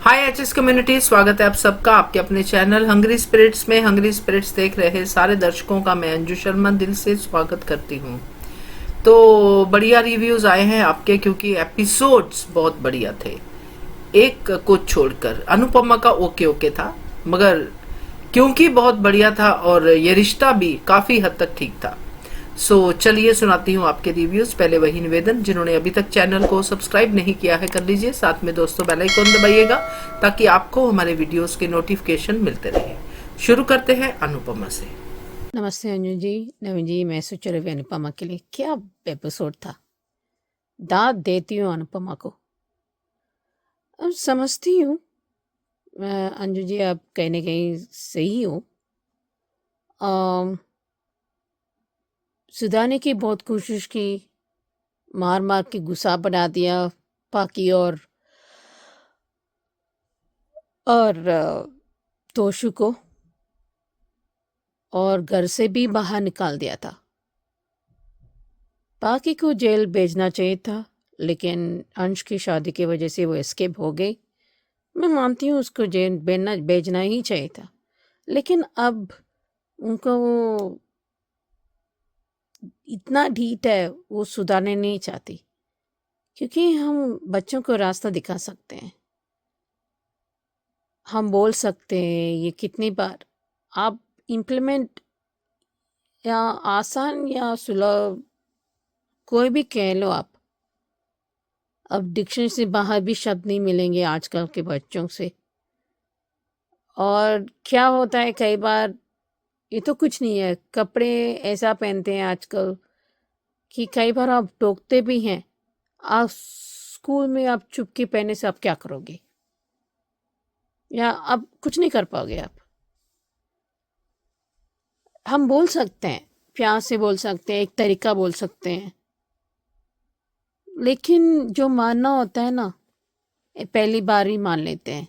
हाय HS community, स्वागत है आप सबका आपके अपने चैनल हंग्री स्पिरिट्स में। हंग्री स्पिरिट्स देख रहे सारे दर्शकों का मैं अंजू शर्मा दिल से स्वागत करती हूँ। तो बढ़िया रिव्यूज आए हैं आपके, क्योंकि एपिसोड्स बहुत बढ़िया थे। एक को छोड़कर अनुपमा का ओके ओके था, मगर क्योंकि बहुत बढ़िया था और ये रिश्ता भी काफी हद तक ठीक था। चलिए सुनाती हूँ आपके रिव्यूज। पहले वही निवेदन, जिन्होंने अभी तक चैनल को सब्सक्राइब नहीं किया है कर लीजिए, साथ में दोस्तों बेल आइकन दबाइएगा ताकि आपको हमारे वीडियोस के नोटिफिकेशन मिलते रहे। शुरू करते हैं अनुपमा से। नमस्ते अंजू जी। नवीन जी, मैं सोच रही अनुपमा के लिए क्या एपिसोड था। दाद देती हूँ अनुपमा को। अब समझती हूँ अंजू जी, आप कहीं ना कहीं सही हो। सुधारने की बहुत कोशिश की, मार मार के गुस्सा बना दिया पाकी और तोशु को, और घर से भी बाहर निकाल दिया था। पाकी को जेल भेजना चाहिए था, लेकिन अंश की शादी की वजह से वो एस्केप हो गई। मैं मानती हूँ उसको जेल भेजना ही चाहिए था, लेकिन अब उनको वो इतना ढीठ है, वो सुधारने नहीं चाहती। क्योंकि हम बच्चों को रास्ता दिखा सकते हैं, हम बोल सकते हैं। ये कितनी बार आप इम्प्लीमेंट या आसान या सुलभ कोई भी कह लो आप, अब डिक्शनरी से बाहर भी शब्द नहीं मिलेंगे आजकल के बच्चों से। और क्या होता है कई बार, ये तो कुछ नहीं है, कपड़े ऐसा पहनते हैं आजकल कि कई बार आप टोकते भी हैं। आप स्कूल में आप चुपके पहने से आप क्या करोगे, या आप कुछ नहीं कर पाओगे आप। हम बोल सकते हैं, प्यार से बोल सकते हैं, एक तरीका बोल सकते हैं, लेकिन जो मानना होता है ना, पहली बार ही मान लेते हैं।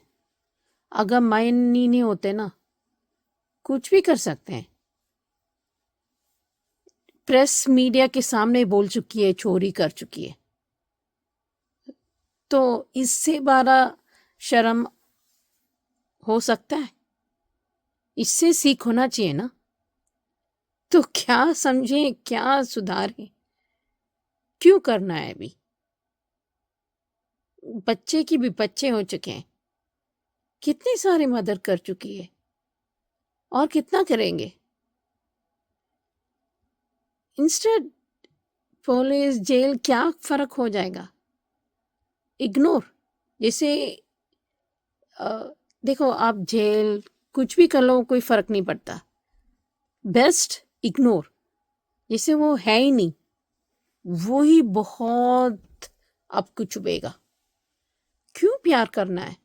अगर मान ही नहीं होते ना, कुछ भी कर सकते हैं। प्रेस मीडिया के सामने बोल चुकी है, चोरी कर चुकी है, तो इससे बड़ा शर्म हो सकता है? इससे सीख होना चाहिए ना। तो क्या समझें, क्या सुधारें, क्यों करना है? अभी बच्चे की भी बच्चे हो चुके हैं, कितनी सारी मदद कर चुकी है, और कितना करेंगे। इंस्टेड पुलिस जेल, क्या फर्क हो जाएगा? इग्नोर। जैसे देखो, आप जेल कुछ भी कर लो, कोई फर्क नहीं पड़ता। Best ignore. जैसे वो है ही नहीं, वो ही बहुत आपको चुभेगा। क्यों प्यार करना है?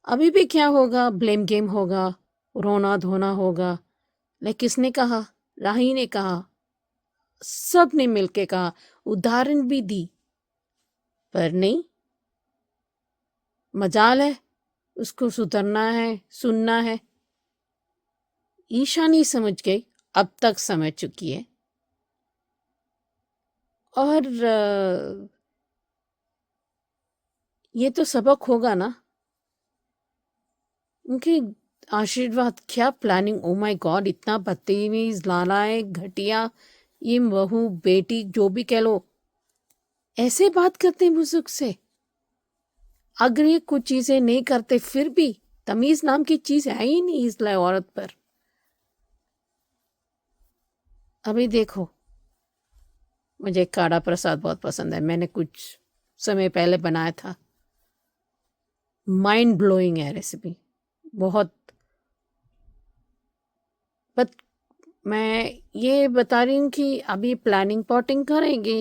अभी भी क्या होगा, ब्लेम गेम होगा, रोना धोना होगा। लेकिन किसने कहा? राही ने कहा, सब ने मिलके कहा, उदाहरण भी दी, पर नहीं। मजाल है, उसको सुधरना है, सुनना है। ईशा नहीं समझ गई, अब तक समझ चुकी है। और ये तो सबक होगा ना उनके। आशीर्वाद, क्या प्लानिंग! ओ माय गॉड, इतना बदतमीज, नालायक, घटिया, ये बहू बेटी जो भी कह लो, ऐसे बात करते हैं बुजुर्ग से। अगर ये कुछ चीजें नहीं करते फिर भी तमीज नाम की चीज है ही नहीं इस लाए औरत पर। अभी देखो, मुझे काढ़ा प्रसाद बहुत पसंद है, मैंने कुछ समय पहले बनाया था। माइंड ब्लोइंग है रेसिपी, बहुत। बट मैं ये बता रही हूँ कि अभी प्लानिंग पॉटिंग करेंगे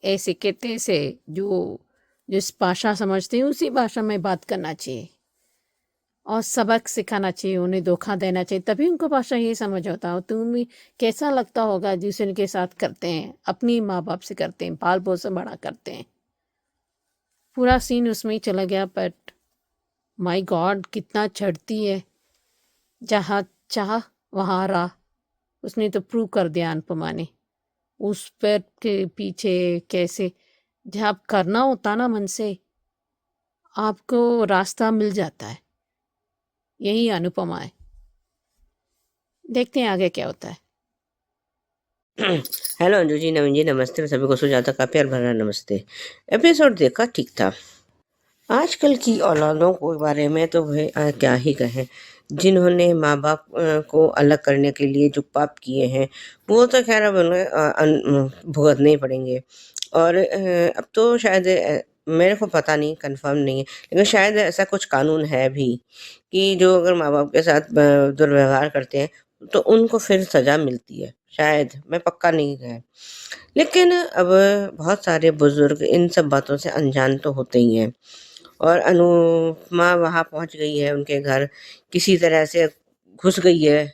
ऐसे कहते से, जो जिस भाषा समझते हैं उसी भाषा में बात करना चाहिए, और सबक सिखाना चाहिए, उन्हें धोखा देना चाहिए, तभी उनको भाषा ये समझ होता हो। तुम भी कैसा लगता होगा जिस उनके साथ करते हैं, अपनी माँ बाप से करते हैं, बाल पोषण बड़ा करते हैं। पूरा सीन उसमें ही चला गया। बट माय गॉड, कितना चढ़ती है, जहाँ चाह वहाँ राह। उसने तो प्रूव कर दिया अनुपमा ने। उस पर के पीछे कैसे, जब करना होता ना मन से, आपको रास्ता मिल जाता है। यही अनुपमा है। देखते हैं आगे क्या होता है। हेलो अंजू जी, नवीन जी, नमस्ते। मैं सभी को सुजाता का प्यार भरा नमस्ते। एपिसोड देखा, ठीक था। आजकल की औलादों के बारे में तो भाई क्या ही कहें। जिन्होंने माँ बाप को अलग करने के लिए जो पाप किए हैं, वो तो खैर अब उन्हें भुगतने ही पड़ेंगे। और अब तो शायद मेरे को पता नहीं, कंफर्म नहीं है, लेकिन शायद ऐसा कुछ कानून है भी कि जो अगर माँ बाप के साथ दुर्व्यवहार करते हैं तो उनको फिर सजा मिलती है। शायद, मैं पक्का नहीं है। लेकिन अब बहुत सारे बुजुर्ग इन सब बातों से अनजान तो होते ही हैं। और अनुपमा वहाँ पहुँच गई है उनके घर, किसी तरह से घुस गई है।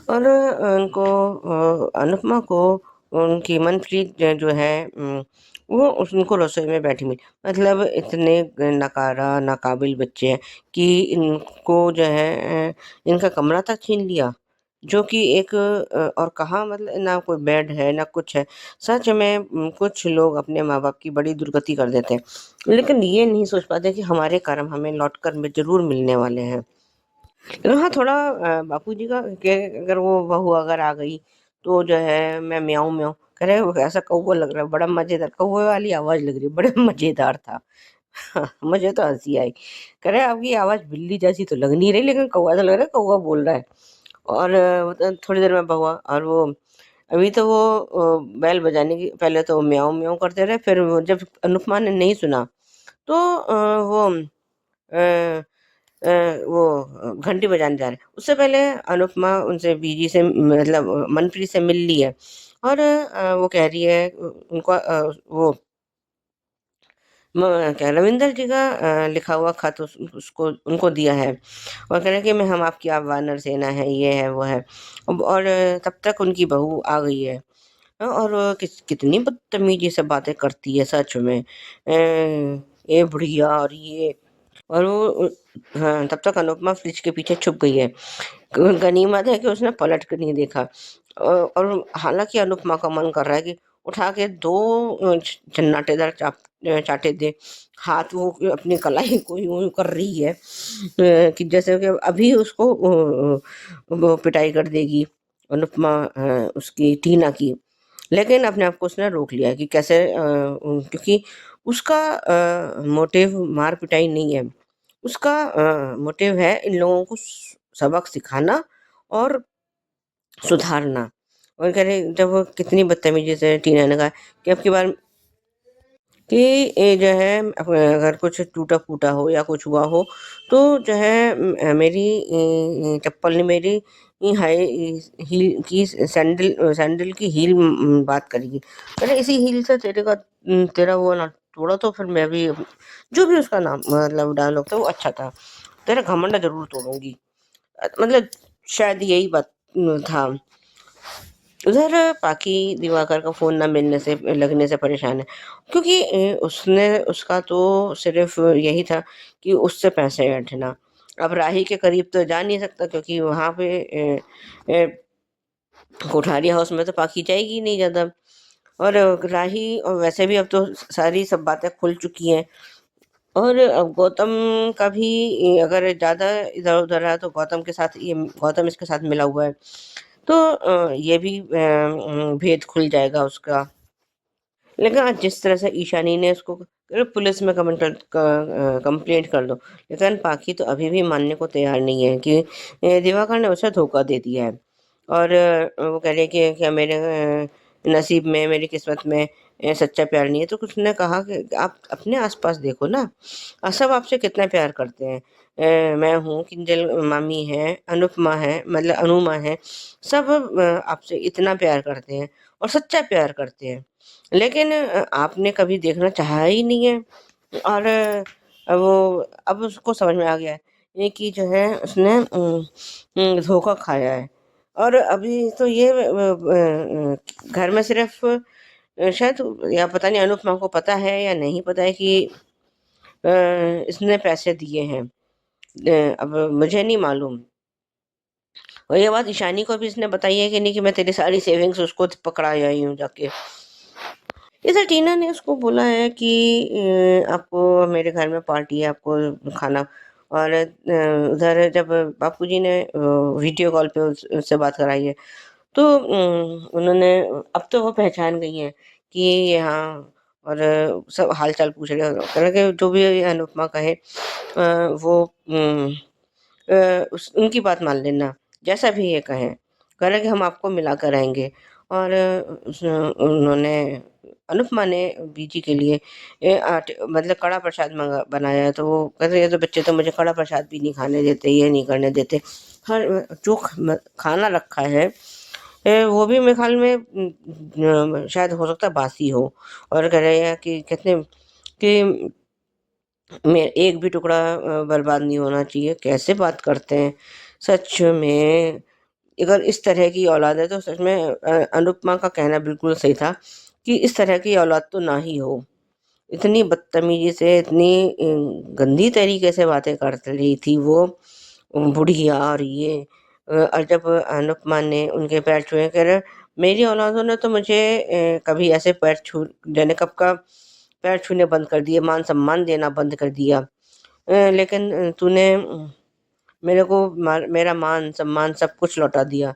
और उनको अनुपमा को उनकी मनप्रीत जो है वो उनको रसोई में बैठी मिली। मतलब इतने नकारा नाकाबिल बच्चे हैं कि इनको जो है इनका कमरा तक छीन लिया। जो कि एक और कहाँ, मतलब ना कोई बेड है ना कुछ है। सच में कुछ लोग अपने माँ बाप की बड़ी दुर्गति कर देते हैं, लेकिन ये नहीं सोच पाते कि हमारे कर्म हमें लौट कर में जरूर मिलने वाले हैं। लेकिन हाँ, थोड़ा बापूजी का कि अगर वो बहू अगर आ गई तो जो है मैं म्याऊं म्याऊं कह रहे, वो ऐसा कौवा लग रहा है, बड़ा मजेदार कौवे वाली आवाज लग रही है, बड़ा मजेदार था। मुझे तो हंसी आई। कह रहे आपकी आवाज बिल्ली जैसी तो लग नहीं रही, लेकिन कौवा तो लग रहा है, कौवा बोल रहा है। और थोड़ी देर में बहुआ और वो अभी तो वो बैल बजाने की पहले तो म्याऊं म्याऊं करते रहे, फिर वो जब अनुपमा ने नहीं सुना तो वो अ, वो घंटी बजाने जा रहे हैं। उससे पहले अनुपमा उनसे बीजी से मतलब मनप्रीत से मिल ली है। और वो कह रही है उनको वो क्या रविंदर जी का लिखा हुआ खत उसको उनको दिया है। और कह रहे हैं कि मैं हम आपकी आप वानर सेना है, ये है वो है। और तब तक उनकी बहू आ गई है। और वो कितनी बदतमीजी से बातें करती है सच में। ये बुढ़िया और ये। और वो हाँ, तब तक अनुपमा फ्रिज के पीछे छुप गई है। गनीमत है कि उसने पलट कर नहीं देखा। और हालांकि अनुपमा का मन कर रहा है कि उठा के दो चन्नाटेदार चाटे दे। हाथ वो अपनी कलाई को यूं कर रही है कि जैसे कि अभी उसको वो पिटाई कर देगी अनुपमा उसकी टीना की। लेकिन अपने आप को उसने रोक लिया कि कैसे क्योंकि उसका मोटिव मार पिटाई नहीं है। उसका मोटिव है इन लोगों को सबक सिखाना और सुधारना। और कह रहे जब वो कितनी बदतमीजी से टीना ने कहा कि अब की बार कि ये जो है अगर कुछ टूटा फूटा हो या कुछ हुआ हो तो जो है मेरी चप्पल ने मेरी हाई हील की सैंडल सैंडल की हील बात करेगी। अरे इसी हील से तेरे का तेरा वो ना तोड़ा तो फिर मैं भी जो भी उसका नाम मतलब डायलॉग था वो अच्छा था। तेरा घमंड जरूर तोड़ूंगी। मतलब शायद यही बात था। उधर पाकी दिवाकर का फोन ना मिलने से लगने से परेशान है, क्योंकि उसने उसका तो सिर्फ यही था कि उससे पैसे ऐंठना। अब राही के करीब तो जा नहीं सकता, क्योंकि वहां पे कोठारी हाउस में तो पाकी जाएगी ही नहीं ज्यादा। और राही और वैसे भी अब तो सारी सब बातें खुल चुकी हैं। और अब गौतम का भी अगर ज्यादा इधर उधर रहा तो गौतम के साथ ये गौतम इसके साथ मिला हुआ है। तो ये भी भेद खुल जाएगा उसका। लेकिन आज जिस तरह से ईशानी ने उसको अरे पुलिस में कंप्लेंट कर दो, लेकिन पाखी तो अभी भी मानने को तैयार नहीं है कि दिवाकर ने उसे धोखा दे दिया है। और वो कह रही है कि क्या मेरे नसीब में मेरी किस्मत में सच्चा प्यार नहीं है। तो उसने कहा कि आप अपने आसपास देखो ना, सब आपसे कितना प्यार करते हैं। मैं हूँ, किंजल मामी है, अनुपमा है, मतलब अनुमा है, सब आपसे इतना प्यार करते हैं और सच्चा प्यार करते हैं। लेकिन आपने कभी देखना चाहा ही नहीं है। और वो अब उसको समझ में आ गया है ये कि जो है उसने धोखा खाया है। और अभी तो ये घर में सिर्फ शायद या पता नहीं अनुपमा को पता है या नहीं पता है कि इसने पैसे दिए हैं। अब मुझे नहीं मालूम। और ये बात ईशानी को भी इसने बताई है कि नहीं कि मैं तेरी सारी सेविंग्स उसको पकड़ा आई हूँ जाके। इधर टीना ने उसको बोला है कि आपको मेरे घर में पार्टी है, आपको खाना। और उधर जब बापूजी ने वीडियो कॉल पे उससे बात कराई है, तो उन्होंने, अब तो वो पहचान गई हैं कि ये हाँ, और सब हाल-चाल पूछ रहे हैं। कह रहे कि जो भी अनुपमा कहे वो उनकी बात मान लेना, जैसा भी ये कहें। कह रहे कि हम आपको मिलाकर रहेंगे। और उन्होंने, अनुपमा ने बीजी के लिए मतलब कड़ा प्रसाद बनाया है, तो वो कह रहे ये तो बच्चे तो मुझे कड़ा प्रसाद भी नहीं खाने देते, ये नहीं करने देते। हर जो खाना रखा है वो भी मेरे ख्याल में शायद हो सकता है बासी हो। और कह रहे हैं कि कहते हैं कि मैं एक भी टुकड़ा बर्बाद नहीं होना चाहिए। कैसे बात करते हैं सच में। अगर इस तरह की औलाद है तो सच में अनुपमा का कहना बिल्कुल सही था कि इस तरह की औलाद तो ना ही हो। इतनी बदतमीजी से, इतनी गंदी तरीके से बातें कर रही थी वो बुढ़िया। और ये और जब अनुपमा ने उनके पैर छुए, कह रहे मेरी औलादों ने तो मुझे कभी ऐसे पैर छू मैंने कब का पैर छूने बंद कर दिए, मान सम्मान देना बंद कर दिया। लेकिन तूने मेरे को मेरा मान सम्मान सब कुछ लौटा दिया।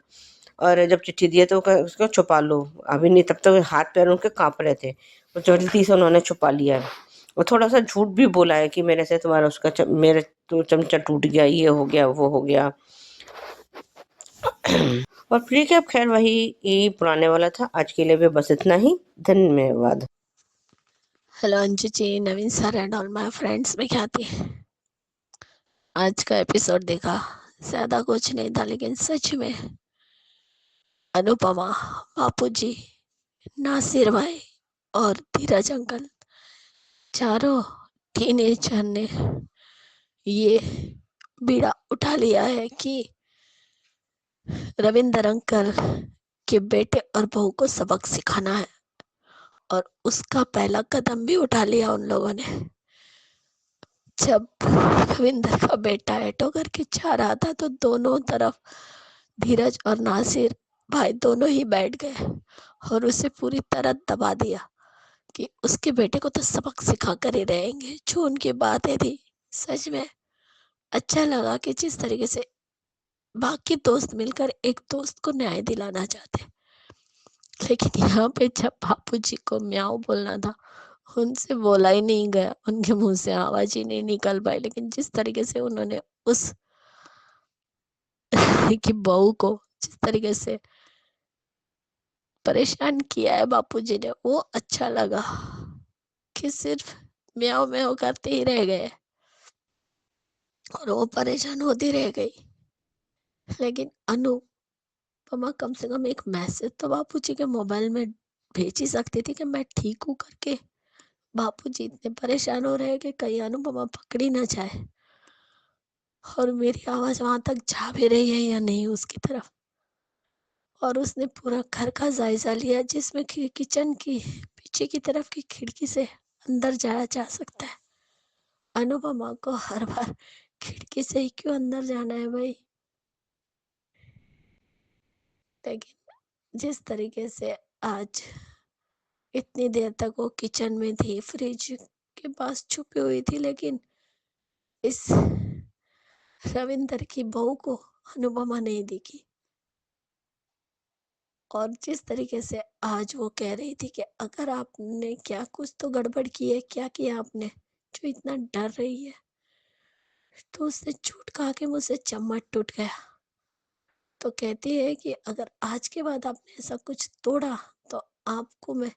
और जब चिट्ठी दी है तो उसको छुपा लो अभी नहीं, तब तक हाथ पैर उनके कांप रहे थे, तो जल्दी से उन्होंने छुपा लिया है। और थोड़ा सा झूठ भी बोला है कि मेरे से तुम्हारा उसका मेरे तो चमचा टूट गया, ये हो गया, वो हो गया। और ठीक है, अब खैर वही यही पुराने वाला था। आज के लिए भी बस इतना ही। धन्यवाद। Hello Anju ji, Naveen sir and all my friends, मैं ख्याति। आज का एपिसोड देखा, ज्यादा कुछ नहीं था, लेकिन सच में अनुपमा, बापूजी, नासिर भाई और धीरज अंकल, चारों टीनेजर ने ये बीड़ा उठा लिया है कि रविंदर अंकल के बेटे और बहू को सबक सिखाना है। और उसका पहला कदम भी उठा लिया उन लोगों ने। जब रविंदर का बेटा एटो करके जा रहा था तो दोनों तरफ धीरज और नासिर भाई दोनों ही बैठ गए और उसे पूरी तरह दबा दिया कि उसके बेटे को तो सबक सिखा कर ही रहेंगे। जो उनकी बातें थी, सच में अच्छा लगा कि जिस तरीके से बाकी दोस्त मिलकर एक दोस्त को न्याय दिलाना चाहते। लेकिन यहाँ पे जब बापूजी को म्याऊं बोलना था, उनसे बोला ही नहीं गया, उनके मुंह से आवाज ही नहीं निकल पाई। लेकिन जिस तरीके से उन्होंने उस की बहू को जिस तरीके से परेशान किया है बापूजी ने, वो अच्छा लगा कि सिर्फ म्याऊं म्याऊं करते ही रह गए और वो परेशान होती रह गई। लेकिन अनुपमा कम से कम एक मैसेज तो बापूजी के मोबाइल में भेज ही सकती थी कि मैं ठीक हूँ करके। बापूजी इतने परेशान हो रहे हैं कि कहीं अनुपमा पकड़ी ना जाए और मेरी आवाज वहां तक जा भी रही है या नहीं उसकी तरफ। और उसने पूरा घर का जायजा लिया, जिसमें किचन की पीछे की तरफ की खिड़की से अंदर जाया जा सकता है। अनुपमा को हर बार खिड़की से ही क्यों अंदर जाना है भाई। लेकिन जिस तरीके से आज इतनी देर तक वो किचन में थी, फ्रिज के पास छुपी हुई थी, लेकिन इस रविंदर की बहू को अनुपमा नहीं दिखी। और जिस तरीके से आज वो कह रही थी कि अगर आपने क्या कुछ तो गड़बड़ की है, क्या किया आपने जो इतना डर रही है, तो उसने झूठ कहा कि मुझसे चम्मच टूट गया। तो कहती है कि अगर आज के बाद आपने ऐसा कुछ तोड़ा तो आपको मैं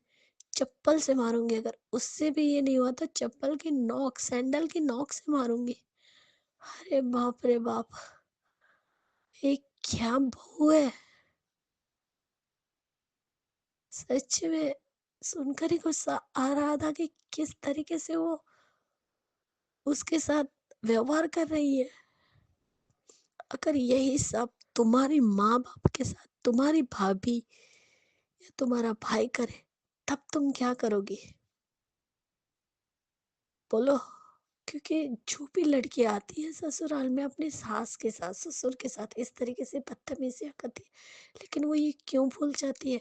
चप्पल से मारूंगी। अगर उससे भी ये नहीं हुआ तो चप्पल की नोक, सैंडल की नोक से मारूंगी। अरे बाप रे बाप, ये क्या बहू है। सच में सुनकर ही गुस्सा आ रहा था कि किस तरीके से वो उसके साथ व्यवहार कर रही है। अगर यही सब तुम्हारी माँ बाप के साथ तुम्हारी भाभी या तुम्हारा भाई करे, तब तुम क्या करोगी बोलो। क्योंकि जो भी लड़की आती है ससुराल में अपनी सास के साथ, ससुर के साथ इस तरीके से बदतमीजियां करती है, लेकिन वो ये क्यों भूल जाती है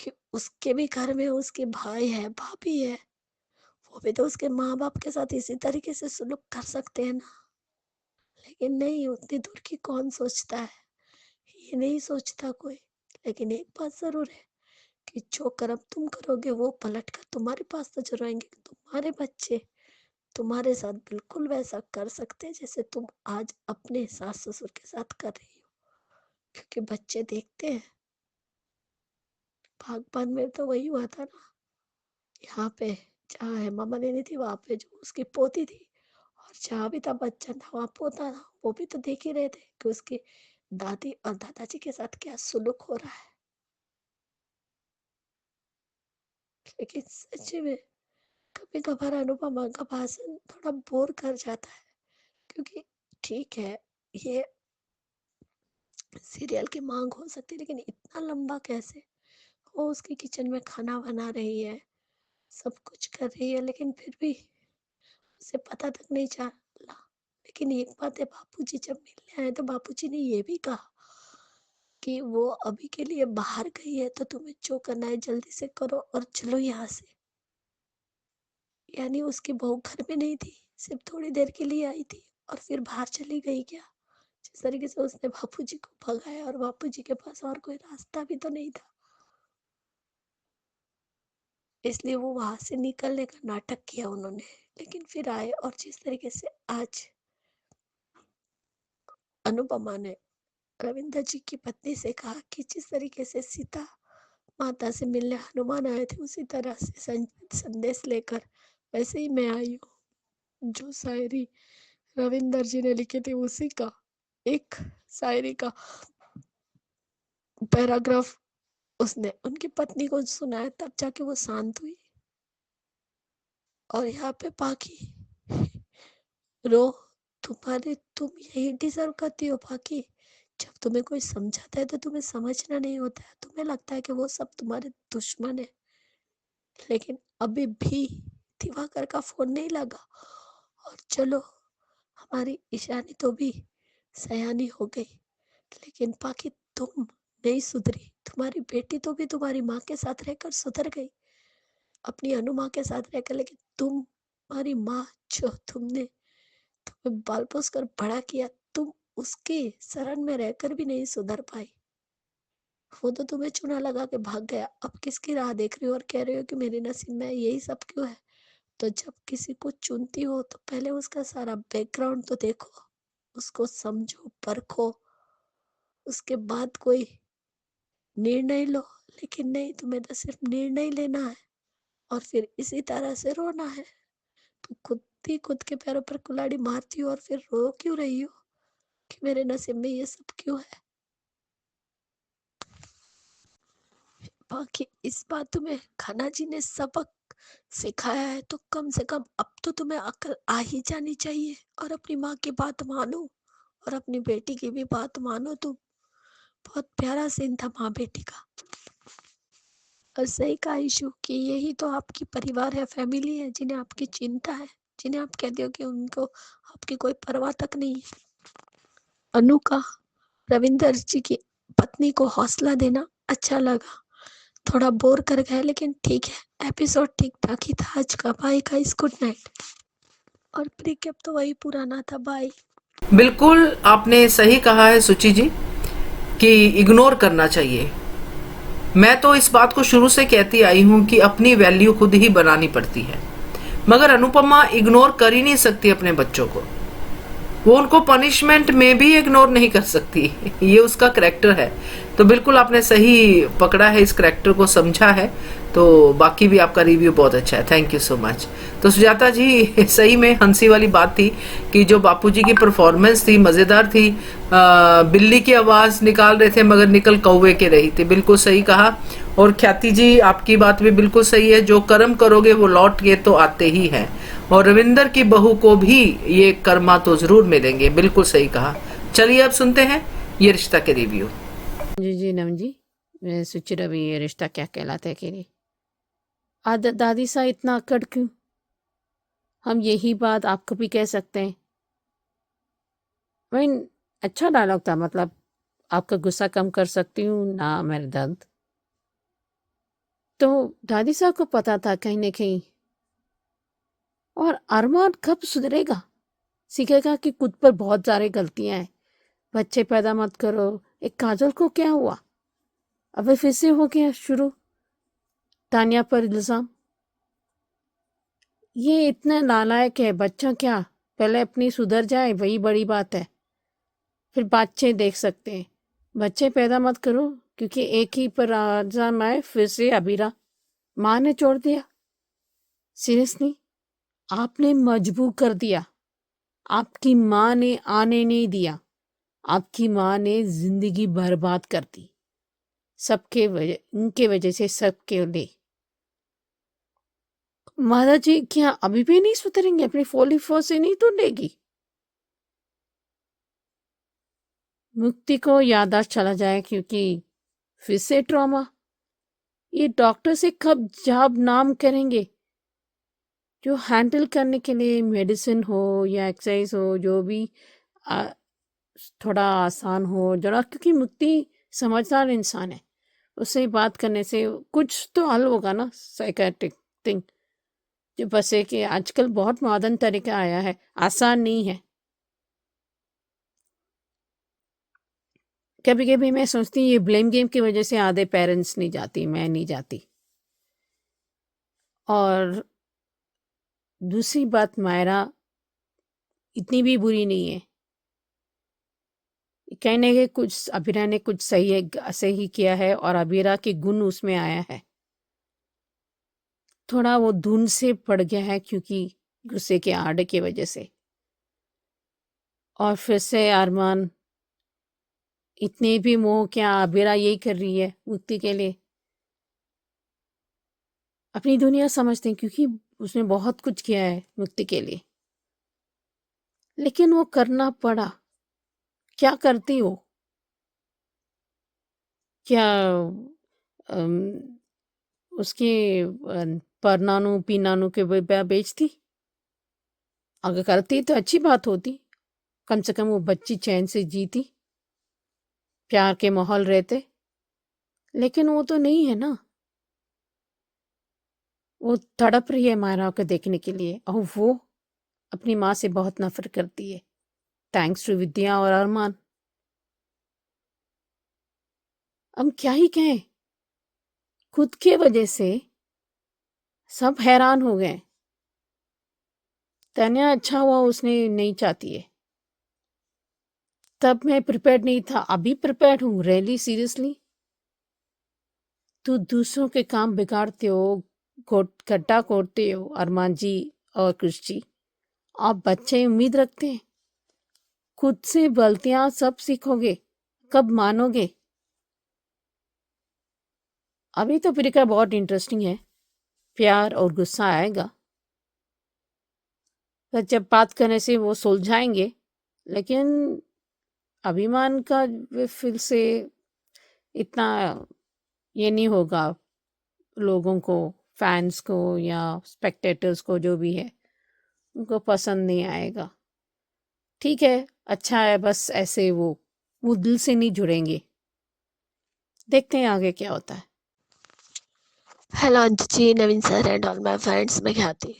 कि उसके भी घर में उसके भाई है, भाभी है, वो भी तो उसके माँ बाप के साथ इसी तरीके से सुलूक कर सकते हैं ना। लेकिन नहीं, उतनी दूर की कौन सोचता है, ये नहीं सोचता कोई। लेकिन एक बात जरूर है कि जो कर्म तुम करोगे वो पलट कर तुम्हारे पास तो जरूर आएंगे। तुम्हारे बच्चे तुम्हारे साथ बिल्कुल वैसा कर सकते हैं जैसे तुम आज अपने सास ससुर के साथ कर रही हो, क्योंकि बच्चे देखते हैं। भागबान में तो वही हुआ था ना, यहाँ पे जहाँ हेमा मालिनी थी वहां पे जो उसकी पोती थी, और जहाँ भी था बच्चन था वहां पोता था, वो भी तो देख ही रहे थे कि उसकी दादी और दादाजी के साथ क्या सुलूक हो रहा है। लेकिन सच में कभी कभार अनुपमा का भाषण थोड़ा बोर कर जाता है, क्योंकि ठीक है ये सीरियल की मांग हो सकती है, लेकिन इतना लंबा कैसे। वो उसकी किचन में खाना बना रही है, सब कुछ कर रही है, लेकिन फिर भी उसे पता तक नहीं चला। लेकिन एक बात है, बापूजी जब मिलने आए तो बापूजी ने ये भी कहा कि वो अभी के लिए बाहर गई है, तो तुम्हें जो करना है जल्दी से करो और चलो यहाँ से। यानी उसकी बहू घर में नहीं थी, सिर्फ थोड़ी देर के लिए आई थी और फिर बाहर चली गई क्या। जिस तरीके से उसने बापूजी को भगाया, और बापूजी के पास और कोई रास्ता भी तो नहीं था, इसलिए वो वहां से निकलने का नाटक किया उन्होंने। लेकिन फिर आए, और जिस तरीके से आज अनुपमा ने रविंद्र जी की पत्नी से कहा कि जिस तरीके से सीता माता से मिलने हनुमान आए थे उसी तरह से संदेश लेकर, वैसे ही मैं आई हूँ। जो शायरी रविंद्र जी ने लिखी थी उसी का एक शायरी का पैराग्राफ उसने उनकी पत्नी को सुनाया, तब जाके वो शांत हुई। और यहाँ पे बाकी रो, तुम यही डिजर्व करती हो। बाकी जब तुम्हें कोई समझाता है तो तुम्हें समझना नहीं होता है, तुम्हें लगता है कि वो सब तुम्हारे दुश्मन है। लेकिन अभी भी दिवाकर का फोन नहीं लगा, और चलो हमारी ईशानी तो भी सयानी हो गई, लेकिन बाकी तुम नहीं सुधरी। तुम्हारी बेटी तो भी तुम्हारी माँ के साथ रहकर सुधर गई, अपनी अनु माँ के साथ रहकर, लेकिन तुम्हारी माँ जो तुम्हें बाल पोस कर बड़ा किया, तुम उसके शरण में रहकर भी नहीं सुधर पाई। वो तो तुम्हें चूना लगा के भाग गया, अब किसकी राह देख रही हो और कह रही हो कि मेरे नसीब में यही सब क्यों है। तो जब किसी को चुनती हो तो पहले उसका सारा बैकग्राउंड तो देखो, उसको समझो, परखो, उसके बाद कोई निर्णय लो। लेकिन नहीं, तुम्हें तो सिर्फ निर्णय लेना है और फिर इसी तरह से रोना है। तुम खुद के पैरों पर कुल्हाड़ी मारती हो और फिर रो क्यों रही हो कि मेरे नसीब में ये सब क्यों है। बाकी इस बात तुम्हें खन्ना जी ने सबक सिखाया है, तो कम से कम अब तो तुम्हें अकल आ ही जानी चाहिए, और अपनी माँ की बात मानो और अपनी बेटी की भी बात मानो। तुम बहुत प्यारा सीन था माँ बेटी का। और सही कहा इशू कि यही तो आपकी परिवार है, फैमिली है, जिन्हें आपकी चिंता है, जिन्हें आप कहते हो कि उनको आपकी कोई परवाह तक नहीं है। अनु का रविंदर जी की पत्नी को हौसला देना अच्छा लगा, थोड़ा बोर कर गया, लेकिन ठीक है, एपिसोड ठीक ठाक ही था आज का। Bye guys, good night. और प्रीकेप तो वही पुराना था, बाय। बिल्कुल आपने सही कहा है सुचि जी कि इग्नोर करना चाहिए। मैं तो इस बात को शुरू से कहती आई हूं कि अपनी वैल्यू खुद ही बनानी पड़ती है, मगर अनुपमा इग्नोर कर ही नहीं सकती अपने बच्चों को। वो उनको पनिशमेंट में भी इग्नोर नहीं कर सकती, ये उसका करैक्टर है। तो बिल्कुल आपने सही पकड़ा है, इस करैक्टर को समझा है। तो बाकी भी आपका रिव्यू बहुत अच्छा है, थैंक यू सो मच। तो सुजाता जी, सही में हंसी वाली बात थी कि जो बापूजी की परफॉर्मेंस थी मजेदार थी। बिल्ली की आवाज निकाल रहे थे मगर निकल कौवे के रही थी, बिल्कुल सही कहा। और ख्याति जी आपकी बात भी बिल्कुल सही है, जो कर्म करोगे वो लौट के तो आते ही हैं, और रविंदर की बहू को भी ये कर्मा तो जरूर मिलेंगे, बिल्कुल सही कहा। चलिए अब सुनते हैं ये रिश्ता के रिव्यू। जी नम जी, मैं सोच रही ये रिश्ता क्या कहलाता है कि नहीं। दादी सा इतना अकड़ क्यों? हम यही बात आपको भी कह सकते हैं। मैं अच्छा डायलॉग था, मतलब आपका गुस्सा कम कर सकती हूँ ना मेरे दर्द। तो दादी साहब को पता था कहीं ना कहीं। और अरमान कब सुधरेगा, सीखेगा कि खुद पर बहुत सारी गलतियां हैं। बच्चे पैदा मत करो। एक काजल को क्या हुआ, अब फिर से हो गया शुरू तानिया पर इल्जाम। ये इतना नालायक है बच्चा, क्या पहले अपनी सुधर जाए, वही बड़ी बात है, फिर बच्चे देख सकते हैं। बच्चे पैदा मत करो क्योंकि एक ही पर इल्जाम आए, फिर से अबीरा माँ ने छोड़ दिया। सीरियसली, आपने मजबूर कर दिया। आपकी माँ ने आने नहीं दिया। आपकी माँ ने जिंदगी बर्बाद कर दी, सबके वजह, उनके वजह से सबके लिए। माता जी क्या अभी भी नहीं सुधरेंगे, अपनी फोली फौज से नहीं तोड़ेगी? मुक्ति को याददाश्त चला जाए क्योंकि फिर से ट्रॉमा। ये डॉक्टर से कब जब नाम करेंगे जो हैंडल करने के लिए मेडिसिन हो या एक्सरसाइज हो, जो भी आ, थोड़ा आसान हो जरा, क्योंकि मुक्ति समझदार इंसान है। उससे बात करने से कुछ तो हल होगा ना, साइकेट्रिक थिंग। जो बस है कि आजकल बहुत मॉडर्न तरीका आया है, आसान नहीं है। कभी कभी मैं सोचती हूँ ये ब्लेम गेम की वजह से आधे पेरेंट्स नहीं जाती, मैं नहीं जाती। और दूसरी बात, मायरा इतनी भी बुरी नहीं है। कहने के कुछ अबीरा ने कुछ सही किया है और अबीरा के गुण उसमें आया है। थोड़ा वो धुन से पड़ गया है क्योंकि गुस्से के आड़ की वजह से। और फिर से अरमान इतने भी मोह, क्या अबीरा यही कर रही है मुक्ति के लिए? अपनी दुनिया समझते हैं क्योंकि उसने बहुत कुछ किया है मुक्ति के लिए, लेकिन वो करना पड़ा। क्या करती हो? क्या अम, उसके परनानू पीनानू के बेचती? अगर करती तो अच्छी बात होती, कम से कम वो बच्ची चैन से जीती, प्यार के माहौल रहते। लेकिन वो तो नहीं है ना। वो तड़प रही है मायरा को देखने के लिए, और वो अपनी माँ से बहुत नफरत करती है, थैंक्स टू विद्या और अरमान। हम क्या ही कहें, खुद के वजह से सब हैरान हो गए। तन्या अच्छा हुआ उसने नहीं चाहती है। तब मैं प्रिपेयर्ड नहीं था, अभी प्रिपेयर्ड हूँ। रियली सीरियसली, तू दूसरों के काम बिगाड़ते हो, गड्ढा खोदते हो अरमान जी और कृष जी। आप बच्चे उम्मीद रखते हैं, खुद से गलतियां सब सीखोगे, कब मानोगे? अभी तो प्रिका बहुत इंटरेस्टिंग है, प्यार और गुस्सा आएगा, पर जब बात करने से वो सुलझाएंगे। लेकिन अभिमान का फिर से इतना ये नहीं होगा, लोगों को, फैंस को या स्पेक्टेटर्स को, जो भी है उनको पसंद नहीं आएगा। ठीक है, अच्छा है, बस ऐसे वो दिल से नहीं जुड़ेंगे। देखते हैं आगे क्या होता है। Hello Anju ji, Naveen sir and all my friends, मैं ख्याति।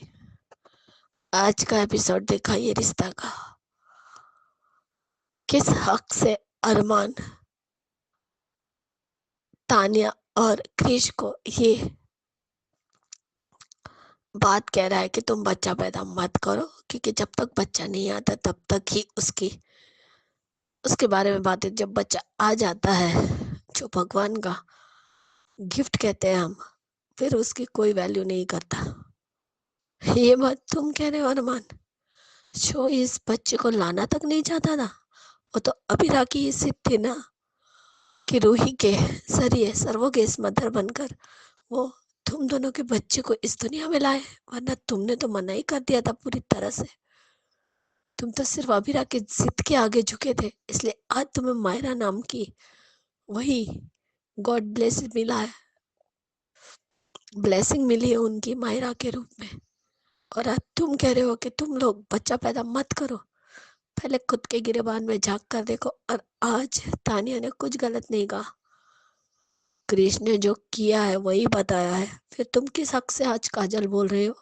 आज का एपिसोड देखा ये रिश्ता का। किस हक से अरमान तानिया और क्रिश को ये बात कह रहा है कि तुम बच्चा पैदा मत करो, क्योंकि जब तक बच्चा नहीं आता तब तक ही उसके बारे में बातें, जब बच्चा आ जाता है, जो भगवान का गिफ्ट कहते हैं हम, फिर उसकी कोई वैल्यू नहीं करता। ये बात तुम कह रहे हो अरमान, जो इस बच्चे को लाना तक नहीं चाहता था, वो तो अभिरा की ही सिद्ध थी ना, कि रूही के जरिए सर्वोगेस मदर बनकर वो तुम दोनों के बच्चे को इस दुनिया में लाए। वरना तुमने तो मना ही कर दिया था पूरी तरह से। तुम तो सिर्फ अभिरा के जिद के आगे झुके थे, इसलिए आज तुम्हें मायरा नाम की वही गॉड ब्लेस मिला है, ब्लेसिंग मिली है उनकी मायरा के रूप में। और आज तुम कह रहे हो कि तुम लोग बच्चा पैदा मत करो। पहले खुद के गिरेबान में झांक कर देखो। और आज तानिया ने कुछ गलत नहीं कहा, क्रिश ने जो किया है वही बताया है, फिर तुम किस हक से आज काजल बोल रहे हो?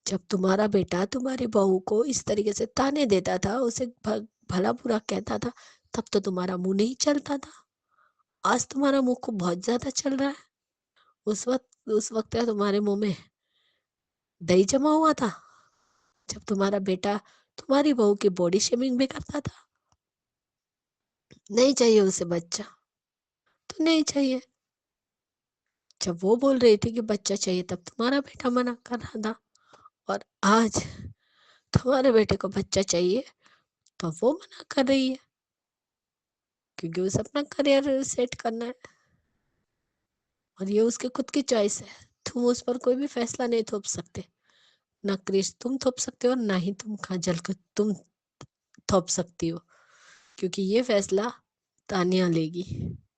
जब तुम्हारा बेटा तुम्हारी बहू को इस तरीके से ताने देता था, उसे भला बुरा कहता था, तब तो तुम्हारा मुंह नहीं चलता था। आज तुम्हारा मुंह को बहुत ज्यादा चल रहा है। उस वक्त क्या तुम्हारे मुंह में दही जमा हुआ था जब तुम्हारा बेटा तुम्हारी बहू की बॉडी शेमिंग भी करता था? नहीं चाहिए उसे बच्चा तो नहीं चाहिए। जब वो बोल रही थी कि बच्चा चाहिए तब तुम्हारा बेटा मना कर रहा था, और आज तुम्हारे बेटे को बच्चा चाहिए तो वो मना कर रही है, क्योंकि उसे अपना करियर सेट करना है और ये उसके खुद की चॉइस है। तुम उस पर कोई भी फैसला नहीं थोप सकते। ना क्रिश तुम थोप सकते हो, ना ही तुम काजल को तुम थोप सकती हो, क्योंकि ये फैसला तानिया लेगी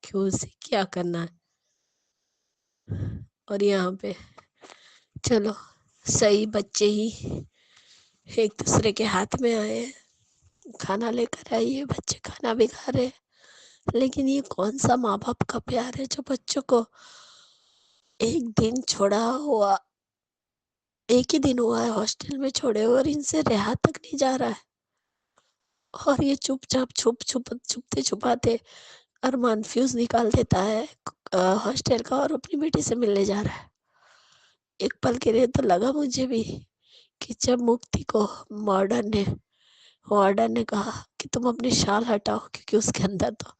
कि उसे क्या करना है। और यहाँ पे चलो, सही बच्चे ही एक दूसरे के हाथ में आए हैं, खाना लेकर आइए, बच्चे खाना भी खा रहे हैं। लेकिन ये कौन सा माँ बाप का प्यार है जो बच्चों को एक दिन छोड़ा हुआ, एक ही दिन हुआ है हॉस्टल में छोड़े हुए और इनसे रहा तक नहीं जा रहा है, और ये चुपचाप छुपते छुपाते अरमान फ्यूज निकाल देता है हॉस्टल का और अपनी बेटी से मिलने जा रहा है। एक पल के लिए तो लगा मुझे भी कि जब मुक्ति को वार्डन ने कहा कि तुम अपनी शाल हटाओ, क्योंकि उसके अंदर तो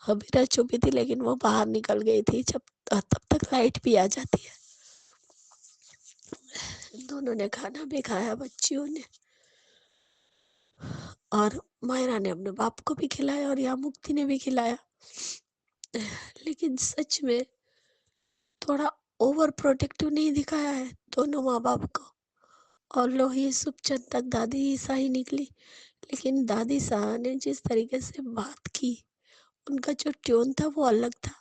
हबीरा छुपी थी, लेकिन वो बाहर निकल गई थी जब तब तक लाइट भी आ जाती है। दोनों ने खाना भी खाया, बच्चियों ने, और मायरा ने अपने बाप को भी खिलाया और यहाँ मुक्ति ने भी खिलाया। लेकिन सच में थोड़ा ओवर प्रोटेक्टिव नहीं दिखाया है दोनों माँ बाप को। और लो, ये सुखचंद तक दादी ईसा ही निकली, लेकिन दादी साहब ने जिस तरीके से बात की, उनका जो ट्यून था वो अलग था।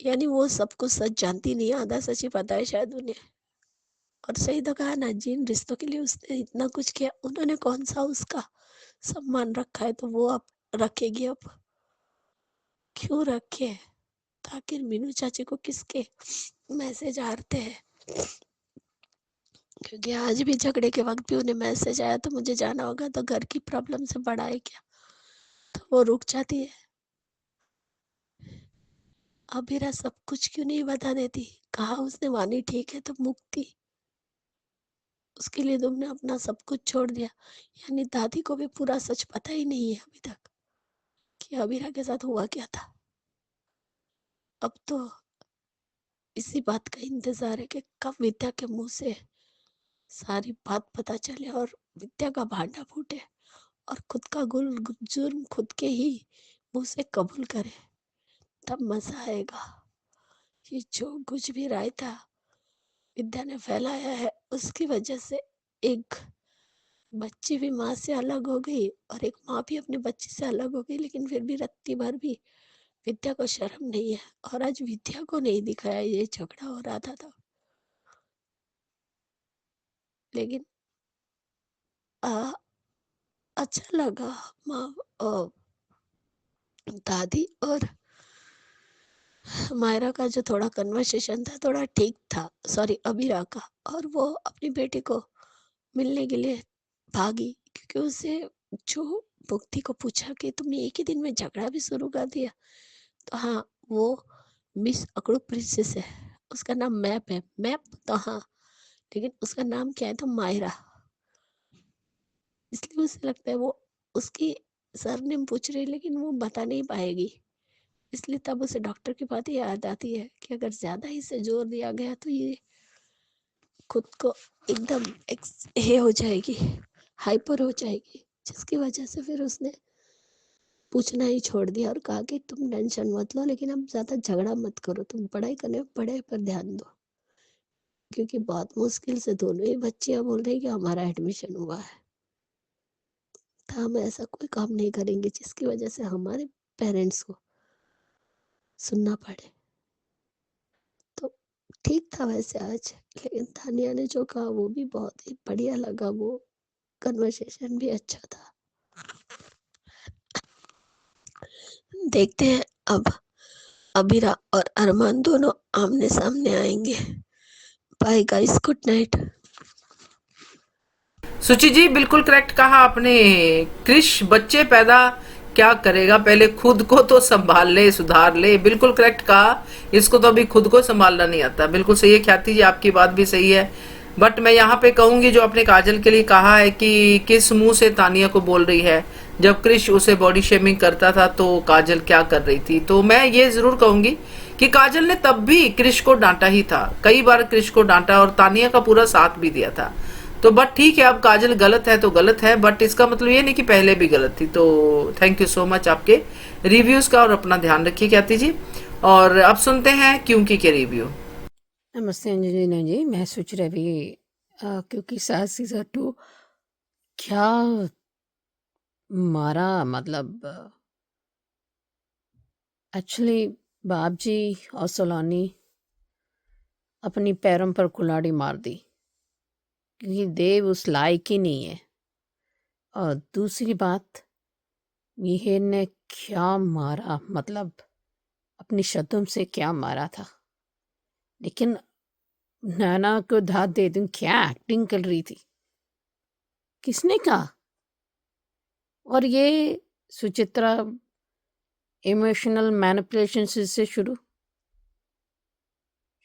यानी वो सब कुछ सच जानती नहीं, आधा सच ही पता है शायद उन्हें। और सही तो कहा ना, जिन रिश्तों के लिए उसने इतना कुछ किया, उन्होंने कौन सा उसका सम्मान रखा है, तो वो अब रखेगी। अब क्यों रखे? ताकि मीनू चाची को किसके मैसेज आते हैं, क्योंकि आज भी झगड़े के वक्त भी उन्हें मैसेज आया तो मुझे जाना होगा, तो घर की प्रॉब्लम से बड़ा है क्या, तो वो रुक जाती है। अबीरा सब कुछ क्यों नहीं बता देती? कहा उसने वानी ठीक है तो मुक्ति, उसके लिए तुमने अपना सब कुछ छोड़ दिया। यानी दादी को भी पूरा सच पता ही नहीं है अभी तक कि अबीरा के साथ हुआ क्या था। अब तो इसी बात का इंतजार है कि कब विद्या के मुंह से सारी बात पता चले और विद्या का भांडा फूटे और खुद का जुर्म खुद के ही मुंह से कबूल करे, तब मजा आएगा। ये जो कुछ भी रायता विद्या ने फैलाया है, उसकी वजह से एक बच्ची भी माँ से अलग हो गई और एक माँ भी अपने बच्चे से अलग हो गई, लेकिन फिर भी रत्ती भर भी विद्या को शर्म नहीं है। और आज विद्या को नहीं दिखाया ये झगड़ा हो रहा था, लेकिन आ, अच्छा लगा। माँ दादी और मायरा का जो थोड़ा कन्वर्सेशन था थोड़ा ठीक था, सॉरी अबीरा का, और वो अपनी बेटी को मिलने के लिए भागी, क्योंकि उसे जो मुक्ति को पूछा कि तुमने एक ही दिन में झगड़ा भी शुरू कर दिया, तो हाँ, वो मिस अकड़ू प्रिंसेस है, उसका नाम मैप है, मैप तो हाँ, लेकिन उसका नाम क्या है तो मायरा, इसलिए उसे लगता है वो उसकी सरनेम पूछ रही है, लेकिन वो बता नहीं पाएगी। इसलिए तब उसे डॉक्टर की बात याद आती है कि अगर ज्यादा ही से जोर दिया गया तो ये खुद को एकदम ये हो जाएगी, हाइपर हो जाएगी, जिसकी वजह से फिर उसने पूछना ही छोड़ दिया और कहा कि तुम टेंशन मत लो, लेकिन अब ज्यादा झगड़ा मत करो, तुम पढ़ाई करने पढ़ाई पर ध्यान दो, क्योंकि बहुत मुश्किल से दोनों ही बच्चियां बोल रही कि हमारा एडमिशन हुआ है, तो हम ऐसा कोई काम नहीं करेंगे जिसकी वजह से हमारे पेरेंट्स को सुनना पड़े। तो ठीक था वैसे आज, लेकिन तानिया ने जो कहा वो भी बहुत ही बढ़िया लगा, वो कन्वर्सेशन भी अच्छा था। देखते हैं अब अबीरा और अरमान दोनों आमने सामने आएंगे। Bye guys, good night. Suchi ji बिल्कुल करेक्ट कहा आपने। क्रिश बच्चे पैदा क्या करेगा, पहले खुद को तो संभाल ले, सुधार ले। बिल्कुल करेक्ट कहा, इसको तो अभी खुद को संभालना नहीं आता। बिल्कुल सही है ख्याति जी, आपकी बात भी सही है। बट मैं यहाँ पे कहूंगी जो आपने काजल के लिए कहा है कि किस मुंह से तानिया को बोल रही है, जब क्रिश उसे बॉडी शेमिंग करता था तो काजल क्या कर रही थी। तो मैं ये जरूर कहूंगी कि काजल ने तब भी क्रिश को डांटा ही था, कई बार क्रिश को डांटा और तानिया का पूरा साथ भी दिया था। तो बट ठीक है, अब काजल गलत है तो गलत है, बट इसका मतलब ये नहीं कि पहले भी गलत थी। तो थैंक यू सो मच आपके रिव्यूज का, और अपना ध्यान रखिए ख्याति जी। और अब सुनते हैं क्योंकि के रिव्यू। नमस्ते अंजलि जी, मैं सोच रही थी क्योंकि सास सीजन 2 क्या मारा, मतलब एक्चुअली बाप जी और सोलानी अपनी पैरों पर कुल्हाड़ी मार दी, क्योंकि देव उस लायक ही नहीं है। और दूसरी बात, मिहिर ने क्या मारा, मतलब अपनी शब्दों से क्या मारा था। लेकिन नैना को दाद दे दूं, क्या एक्टिंग कर रही थी, किसने कहा। और ये सुचित्रा इमोशनल मैनिपुलेशन से शुरू,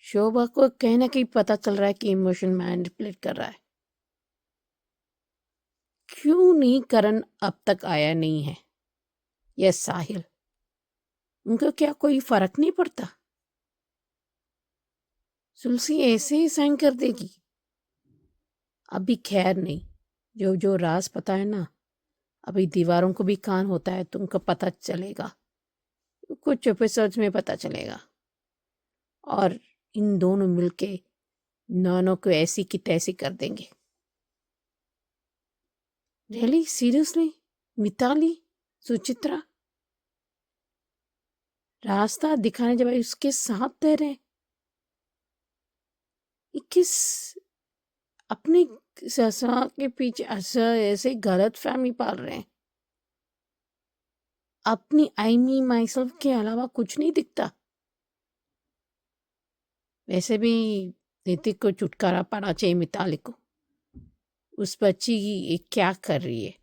शोभा को कहीं ना कहीं पता चल रहा है कि इमोशन मैनिपुलेट कर रहा है। क्यों नहीं करण अब तक आया नहीं है, या साहिल, उनको क्या कोई फर्क नहीं पड़ता। तुलसी ऐसे ही साइन कर देगी। अभी खैर नहीं, जो जो राज पता है ना, अभी दीवारों को भी कान होता है, तुमको पता चलेगा, कुछ एपिसोड्स में पता चलेगा। और इन दोनों मिलके नानों को ऐसी की तैसी कर देंगे। रियली सीरियसली, मिताली, सुचित्रा रास्ता दिखाने जब उसके साथ तय रहे, किस अपनी ससुरा के पीछे ऐसे गलत फहमी पाल रहे हैं। अपनी आई मी माई सेल्फ के अलावा कुछ नहीं दिखता। वैसे भी ऋतिक को छुटकारा पाना चाहिए मिताली को। उस बच्ची की ये क्या कर रही है,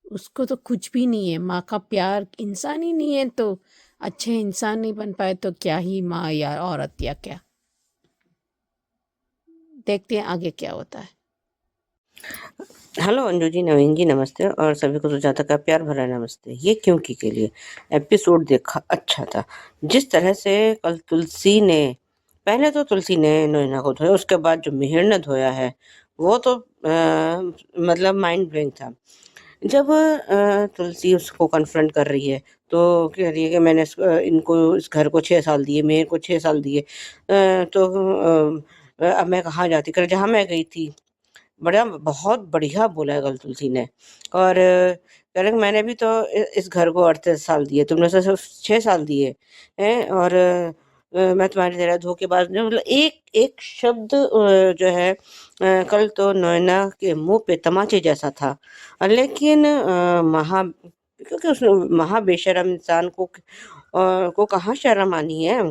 उसको तो कुछ भी नहीं है। माँ का प्यार, इंसान ही नहीं है तो अच्छे इंसान नहीं बन पाए तो क्या ही माँ या औरत या क्या। देखते हैं आगे क्या होता है। हेलो अंजू जी, नवीन जी नमस्ते, और सभी को सुजाता का प्यार भरा नमस्ते। ये क्योंकि के लिए एपिसोड देखा अच्छा था। जिस तरह से कल तुलसी ने, पहले तो तुलसी ने नैना को धोया, उसके बाद जो मिहिर ने धोया है वो तो मतलब माइंड ब्लोइंग था। जब तुलसी उसको कन्फ्रंट कर रही है तो कह रही है कि मैंने इनको, इस घर को 6 साल दिए, मिहिर को 6 साल दिए, तो अब मैं कहाँ जाती, कर जहाँ मैं गई थी। बड़ा बहुत बढ़िया बोला है कल तुलसी ने। और कह रहे कि मैंने भी तो इस घर को 38 साल दिए, तुमने तो सिर्फ 6 साल दिए हैं। और मैं तुम्हारी तरह धोखेबाज नहीं, मतलब एक एक शब्द जो है कल तो नैना के मुंह पे तमाचे जैसा था। लेकिन क्योंकि उसने महाबेशरम इंसान को कहाँ शर्म आनी है,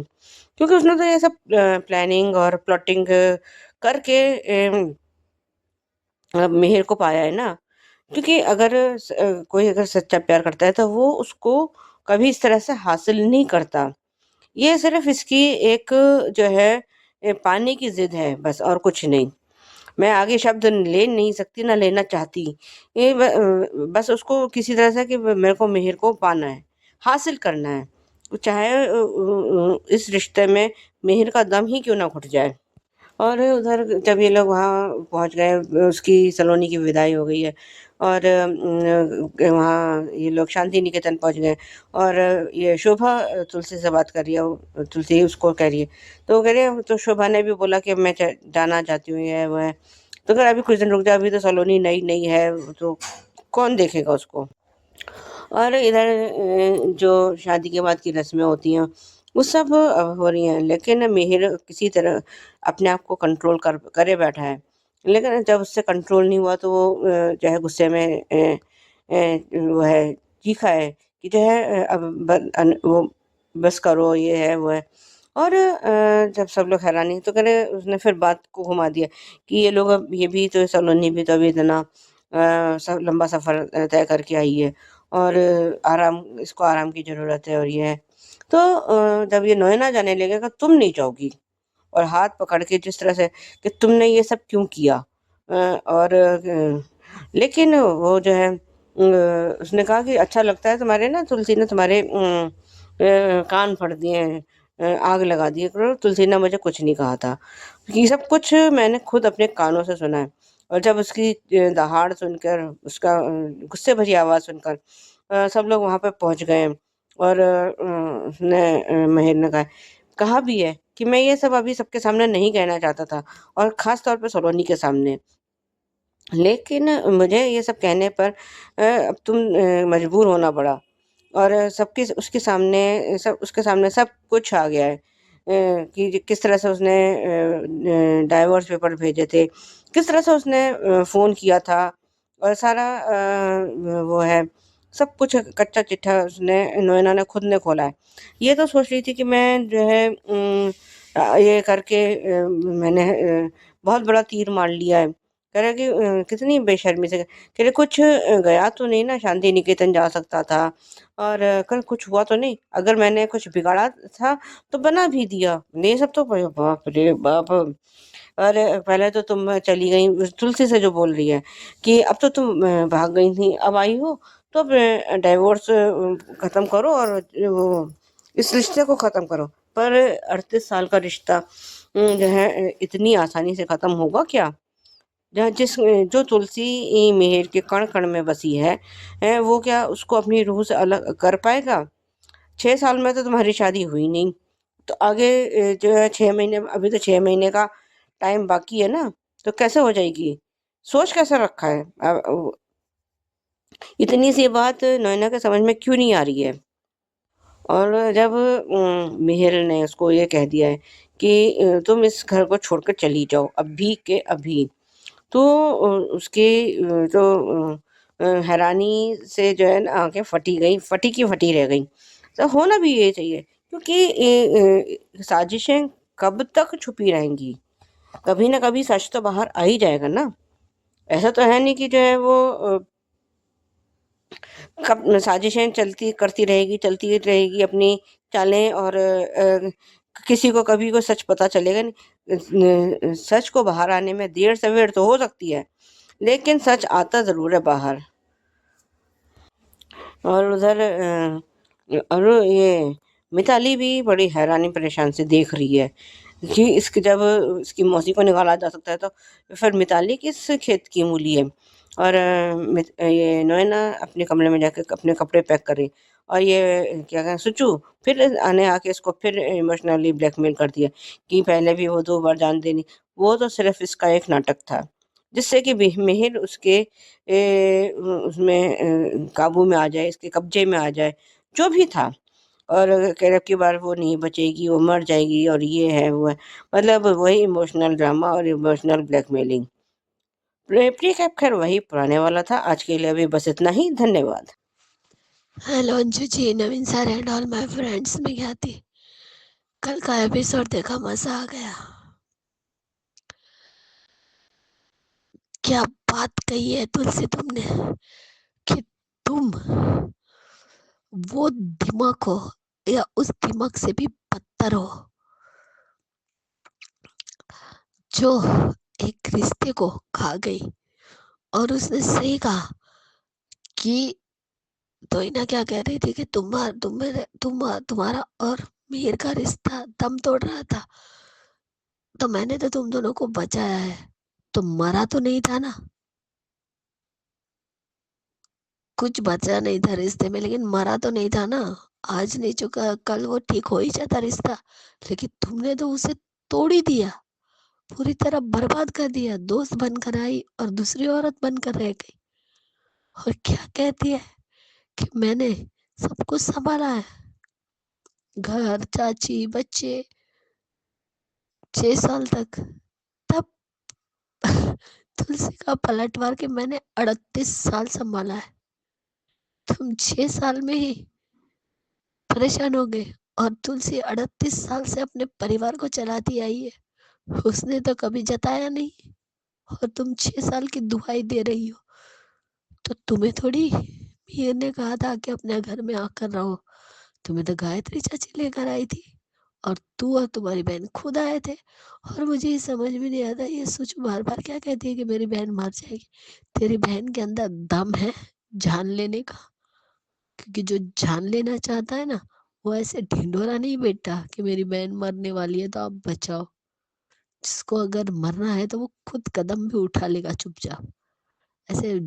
क्योंकि उसने तो ये सब प्लानिंग और प्लॉटिंग करके मिहिर को पाया है ना। क्योंकि अगर कोई अगर सच्चा प्यार करता है तो वो उसको कभी इस तरह से हासिल नहीं करता। ये सिर्फ इसकी एक जो है पाने की जिद है, बस और कुछ नहीं। मैं आगे शब्द ले नहीं सकती, ना लेना चाहती। बस उसको किसी तरह से कि मेरे को मिहिर को पाना है, हासिल करना है, चाहे इस रिश्ते में मिहिर का दम ही क्यों ना घुट जाए। और उधर जब ये लोग वहाँ पहुँच गए, उसकी सलोनी की विदाई हो गई है, और वहाँ ये लोग शांति निकेतन पहुँच गए, और ये शोभा तुलसी से बात कर रही है, तुलसी उसको कह रही है, तो वो कह रही है, तो शोभा ने भी बोला कि मैं जाना चाहती हूँ, ये वो है। तो कह अभी कुछ दिन रुक जा, अभी तो सलोनी नई नई है, तो कौन देखेगा उसको। और इधर जो शादी के बाद की रस्में होती हैं वो सब हो रही हैं, लेकिन मिहिर किसी तरह अपने आप को कंट्रोल करे बैठा है। लेकिन जब उससे कंट्रोल नहीं हुआ तो वो जो है गुस्से में वो है चीखा है कि जो है अब वो बस करो, ये है वो है। और जब सब लोग हैरानी तो करे, उसने फिर बात को घुमा दिया कि ये लोग, अब ये भी तो सलोनी भी तो अभी इतना लंबा सफर तय करके आई है, और आराम, इसको आराम की जरूरत है, और ये है। तो जब ये नोएना जाने लगेगा तुम नहीं जाओगी, और हाथ पकड़ के जिस तरह से कि तुमने ये सब क्यों किया। और लेकिन वो जो है उसने कहा कि अच्छा लगता है तुम्हारे ना, तुलसी ने तुम्हारे कान फाड़ दिए हैं, आग लगा दी है। करो, तुलसी ने मुझे कुछ नहीं कहा था। ये सब कुछ मैंने खुद अपने कानों से सुना है। और जब उसकी दहाड़ सुनकर, उसका गुस्से भरी आवाज़ सुनकर सब लोग वहाँ पे पहुँच गए। और उसने महिर ने कहा भी है कि मैं ये सब अभी सबके सामने नहीं कहना चाहता था, और ख़ास तौर पे सलोनी के सामने। लेकिन मुझे ये सब कहने पर अब तुम मजबूर होना पड़ा, और सबके उसके सामने उसके सामने सब कुछ आ गया है। कि किस तरह से उसने डाइवोर्स पेपर भेजे थे, किस तरह से उसने फ़ोन किया था, और सारा वो है, सब कुछ कच्चा चिट्ठा उसने, नोएना ने खुद ने खोला है। ये तो सोच रही थी कि मैं जो है ये करके मैंने बहुत बड़ा तीर मार लिया है। कह रहा है कि कितनी बेशर्मी से, कह रहे कुछ गया तो नहीं ना, शांति निकेतन जा सकता था, और कल कुछ हुआ तो नहीं, अगर मैंने कुछ बिगाड़ा था तो बना भी दिया। ये सब तो बाप रे बाप। अरे पहले तो तुम चली गई, उस तुलसी से जो बोल रही है कि अब तो तुम भाग गई थी, अब आई हो, तो अब डाइवोर्स खत्म करो, और वो इस रिश्ते को खत्म करो। पर 38 साल का रिश्ता जो है इतनी आसानी से खत्म होगा क्या? जहाँ जिस जो तुलसी मेहर के कण कण में बसी है, वो क्या उसको अपनी रूह से अलग कर पाएगा? 6 साल में तो तुम्हारी शादी हुई नहीं, तो आगे जो है 6 महीने, अभी तो 6 महीने का टाइम बाकी है ना, तो कैसे हो जाएगी? सोच कैसे रखा है? इतनी सी बात नैना के समझ में क्यों नहीं आ रही है? और जब मिहिर ने उसको ये कह दिया है कि तुम इस घर को छोड़कर चली जाओ अभी के अभी, तो उसकी जो हैरानी से जो है ना आंखें फटी गई, फटी की फटी रह गई। तो होना भी ये चाहिए, क्योंकि साजिशें कब तक छुपी रहेंगी? कभी ना कभी सच तो बाहर आ ही जाएगा ना। ऐसा तो है नहीं कि जो है वो कब साजिशें चलती रहेगी अपनी चालें, और किसी को कभी को सच पता चलेगा नहीं। सच को बाहर आने में देर सवेर तो हो सकती है, लेकिन सच आता ज़रूर है बाहर। और उधर और ये मिताली भी बड़ी हैरानी परेशान से देख रही है कि इसके, जब इसकी मौसी को निकाला जा सकता है तो फिर मिताली किस खेत की मूली है। और ये नोएना अपने कमरे में जाकर अपने कपड़े पैक कर रही, और ये क्या कहें सुचू फिर आने आके इसको फिर इमोशनली ब्लैकमेल कर दिया कि पहले भी वो 2 बार जान देनी, वो तो सिर्फ इसका एक नाटक था, जिससे कि मिहिर उसके उसमें काबू में आ जाए, इसके कब्जे में आ जाए, जो भी था। और कह रहे अब की बार वो नहीं बचेगी, वो मर जाएगी, और ये है वो है, मतलब वही इमोशनल ड्रामा और इमोशनल ब्लैकमेलिंग। प्रीकैप खैर वही पुराने वाला था। आज के लिए अभी बस इतना ही, धन्यवाद। Hello Anju ji, Naveen sir and all my friends, मैं क्या थी कल का एपिसोड देखा, मजा आ गया। क्या बात कही है तुलसी तुमने कि तुम वो दिमाग हो या उस दिमाग से भी बदतर हो जो एक रिश्ते को खा गई। और उसने सही कहा कि तोइना क्या कह रही थी कि तुम्हारा और मीर का रिश्ता दम तोड़ रहा था, तो मैंने तो तुम दोनों को बचाया है, तो मरा तो नहीं था ना, कुछ बचा नहीं था रिश्ते में, लेकिन मरा तो नहीं था ना। आज नहीं चुका कल वो ठीक हो ही जाता रिश्ता, लेकिन तुमने तो उसे तोड़ ही दिया, पूरी तरह बर्बाद कर दिया। दोस्त बनकर आई और दूसरी औरत बनकर रह गई, और क्या कहती है कि मैंने सब कुछ संभाला है, घर, चाची, बच्चे, 6 साल तक। तब तुलसी का पलटवार के मैंने 38 साल संभाला है, तुम 6 साल में ही परेशान हो गए और तुलसी 38 साल से अपने परिवार को चलाती आई है, उसने तो कभी जताया नहीं, और तुम 6 साल की दुहाई दे रही हो। तो तुम्हें थोड़ी मीर ने कहा था कि अपने घर में आकर रहो, तुम्हें तो गायत्री चाची लेकर आई थी, और तू और तुम्हारी बहन खुद आए थे। और मुझे ये समझ में नहीं आता, ये सोचो बार बार क्या कहती है कि मेरी बहन मर जाएगी। तेरी बहन के अंदर दम है जान लेने का, क्योंकि जो जान लेना चाहता है ना, वो ऐसे ढिंढोरा नहीं बेटा कि मेरी बहन मरने वाली है तो आप बचाओ। जिसको अगर मरना है तो वो खुद कदम भी उठा लेगा चुपचाप, ऐसे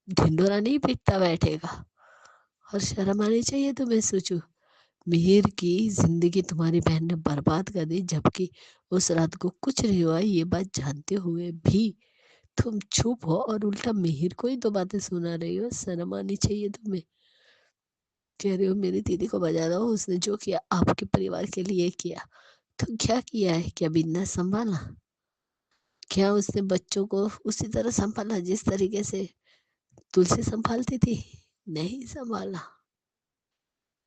ढिंढोरा नहीं पीटता बैठेगा। और शर्म आनी चाहिए तुम्हें। सोचो, मिहिर की जिंदगी तुम्हारी बहन ने बर्बाद कर दी, जबकि उस रात को कुछ नहीं हुआ, ये बात जानते हुए भी तुम चुप हो और उल्टा मिहिर को ही तो बातें सुना रही हो। शर्म आनी चाहिए तुम्हें। कह रही हो मेरी दीदी को बजा दो, उसने जो किया आपके परिवार के लिए किया। तो क्या किया है? क्या बिन्ना संभाला? क्या उसने बच्चों को उसी तरह संभाला जिस तरीके से तुलसी संभालती थी? नहीं संभाला।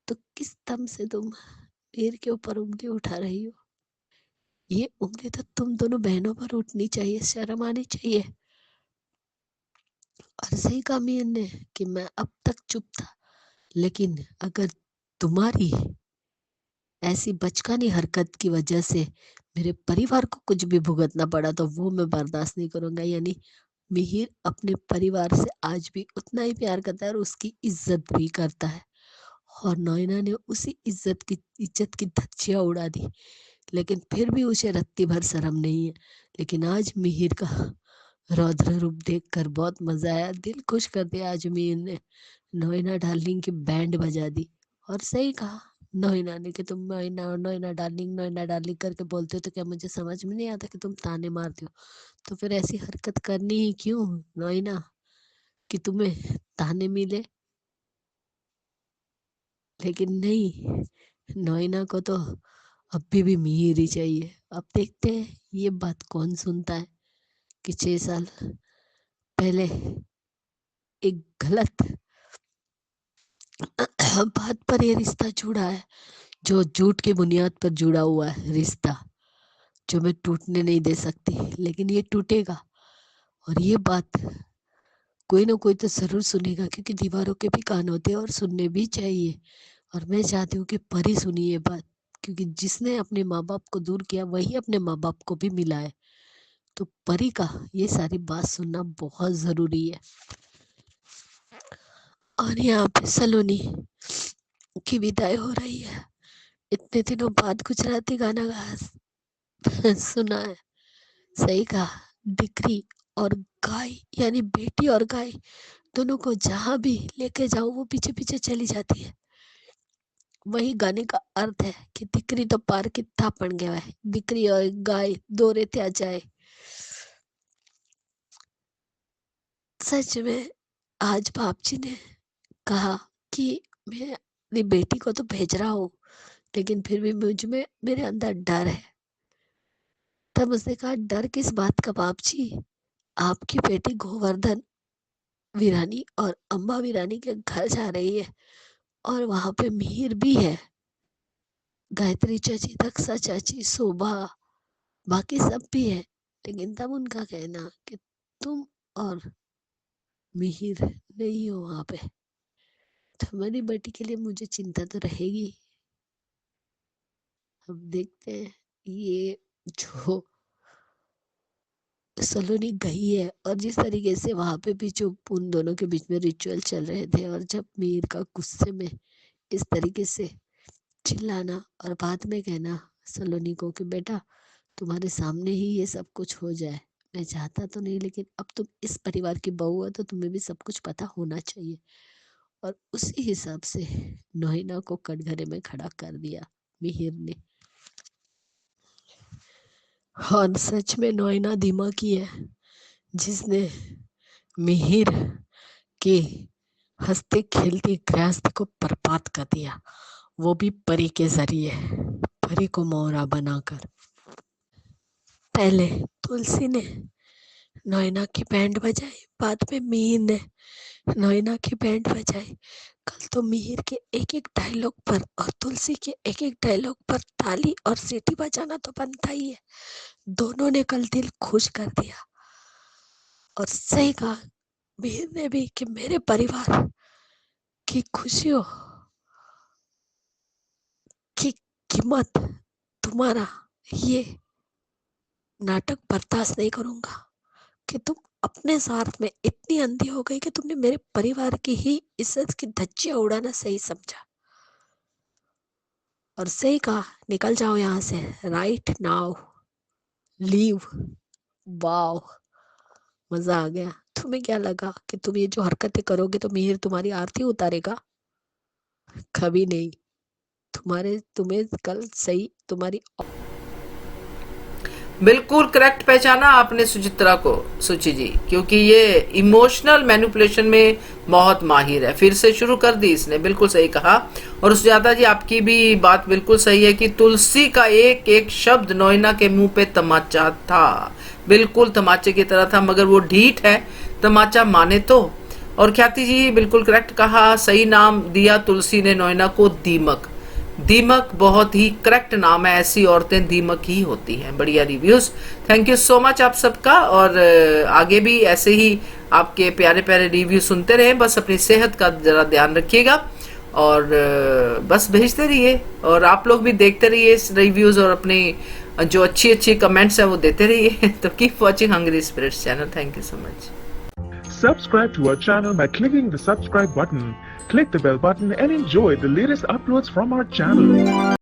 तो किस दम से तुम पैर के ऊपर उंगली उठा रही हो? ये उंगली तो तुम दोनों बहनों पर उठनी चाहिए, शर्म आनी चाहिए। और सही कहा मीर ने कि मैं अब तक चुप था, लेकिन अगर तुम्हारी ऐसी बचकानी हरकत की वजह से मेरे परिवार को कुछ भी भुगतना पड़ा तो वो मैं बर्दाश्त नहीं करूंगा। यानी मिहिर अपने परिवार से आज भी उतना ही प्यार करता है और उसकी इज्जत भी करता है, और नैना ने उसी इज्जत की धज्जियां उड़ा दी, लेकिन फिर भी उसे रत्ती भर शर्म नहीं है। लेकिन आज मिहिर का रौद्र रूप देखकर बहुत मजा आया, दिल खुश कर दिया आज मिहिर ने। नैना डार्लिंग की बैंड बजा दी। और सही कहा नैना ने कि तुम नैना नैना डार्लिंग करके बोलते हो तो क्या मुझे समझ में नहीं आता कि तुम ताने मारते हो? तो फिर ऐसी हरकत करनी ही क्यों नैना, कि तुम्हें ताने मिले? लेकिन नहीं, नैना को तो अब भी मिहिर ही चाहिए। अब देखते हैं ये बात कौन सुनता है कि 6 साल पहले एक गलत बात पर ये रिश्ता जुड़ा है, जो झूठ की बुनियाद पर जुड़ा हुआ है रिश्ता, जो मैं टूटने नहीं दे सकती, लेकिन ये टूटेगा। और ये बात कोई ना कोई तो जरूर सुनेगा, क्योंकि दीवारों के भी कान होते हैं और सुनने भी चाहिए। और मैं चाहती हूँ कि परी सुनी ये बात, क्योंकि जिसने अपने माँ बाप को दूर किया वही अपने माँ बाप को भी मिला है। तो परी का ये सारी बात सुनना बहुत जरूरी है। और यहाँ पे सलोनी की विदाई हो रही है। इतने दिनों बाद गुजराती गाना सुना है। सही कहा, दिकरी और गाय यानी बेटी और गाय दोनों को जहां भी लेके जाओ वो पीछे पीछे चली जाती है। वही गाने का अर्थ है कि दिकरी तो पार की थापण गया है, दिकरी और गाय दौरे त्या जाए। सच में आज बाप जी ने कहा कि मैं अपनी बेटी को तो भेज रहा हूँ, लेकिन फिर भी मुझ में मेरे अंदर डर है। तब उसने कहा डर किस बात का बाप जी? आपकी बेटी गोवर्धन वीरानी और अम्बा वीरानी के घर जा रही है, और वहां पे मिहिर भी है, गायत्री चाची, दक्षा चाची, शोभा, बाकी सब भी है। लेकिन तब उनका कहना कि तुम और मिहिर नहीं हो वहां पे, तो हमारी बेटी के लिए मुझे चिंता तो रहेगी। अब देखते हैं ये जो सलोनी गई है और जिस तरीके से वहां पे भी जो उन दोनों के बीच में रिचुअल चल रहे थे, और जब मीर का गुस्से में इस तरीके से चिल्लाना और बाद में कहना सलोनी को कि बेटा तुम्हारे सामने ही ये सब कुछ हो जाए, मैं चाहता तो नहीं, लेकिन अब तुम इस परिवार की बहू हो तो तुम्हें भी सब कुछ पता होना चाहिए। और उसी हिसाब से नोहिना को कटघरे में खड़ा कर दिया मिहिर ने। और सच में नोहिना दिमागी है, जिसने मिहिर के हंसते खेलते गृहस्थ को बर्बाद कर दिया, वो भी परी के जरिए, परी को मोहरा बनाकर। पहले तुलसी ने नैना की बैंड बजाई, बाद में मीर ने नैना की बैंड बजाई। कल तो मिहिर के एक एक डायलॉग पर और तुलसी के एक एक डायलॉग पर ताली और सीटी बजाना तो बनता ही है। दोनों ने कल दिल खुश कर दिया। और सही कहा मिहिर ने भी कि मेरे परिवार की खुशियों की कीमत तुम्हारा ये नाटक बर्दाश्त नहीं करूंगा कि तुम अपने स्वार्थ में इतनी अंधी हो गई कि तुमने मेरे परिवार की ही इज्जत की धज्जियां उड़ाना सही समझा। और सही कहा निकल जाओ यहाँ से राइट नाउ, लीव। वाओ, मजा आ गया। तुम्हें क्या लगा कि तुम ये जो हरकतें करोगे तो मिहिर तुम्हारी आरती उतारेगा? कभी नहीं। तुम्हें कल सही तुम्हारी बिल्कुल करेक्ट पहचाना आपने सुचित्रा को, सुचि जी, क्योंकि ये इमोशनल मैनिपुलेशन में बहुत माहिर है। फिर से शुरू कर दी इसने, बिल्कुल सही कहा। और सुजाता जी आपकी भी बात बिल्कुल सही है कि तुलसी का एक एक शब्द नोएना के मुंह पे तमाचा था, बिल्कुल तमाचे की तरह था, मगर वो ढीठ है, तमाचा माने तो। और ख्याति जी बिल्कुल करेक्ट कहा, सही नाम दिया तुलसी ने नोएना को, दीमक। दीमक बहुत ही करेक्ट नाम है, ऐसी औरतें दीमक ही होती हैं। बढ़िया reviews, thank you so much आप सबका। और आगे भी ऐसे ही आपके प्यारे प्यारे रिव्यू सुनते रहें, बस अपनी सेहत का जरा ध्यान रखिएगा और बस भेजते रहिए। और आप लोग भी देखते रहिए इस रिव्यूज और अपनी जो अच्छी अच्छी कमेंट्स है वो देते रहिए। तो keep watching Hungry Spirits channel. Thank you so much. Subscribe to our channel by clicking the subscribe button. Click the bell button and enjoy the latest uploads from our channel.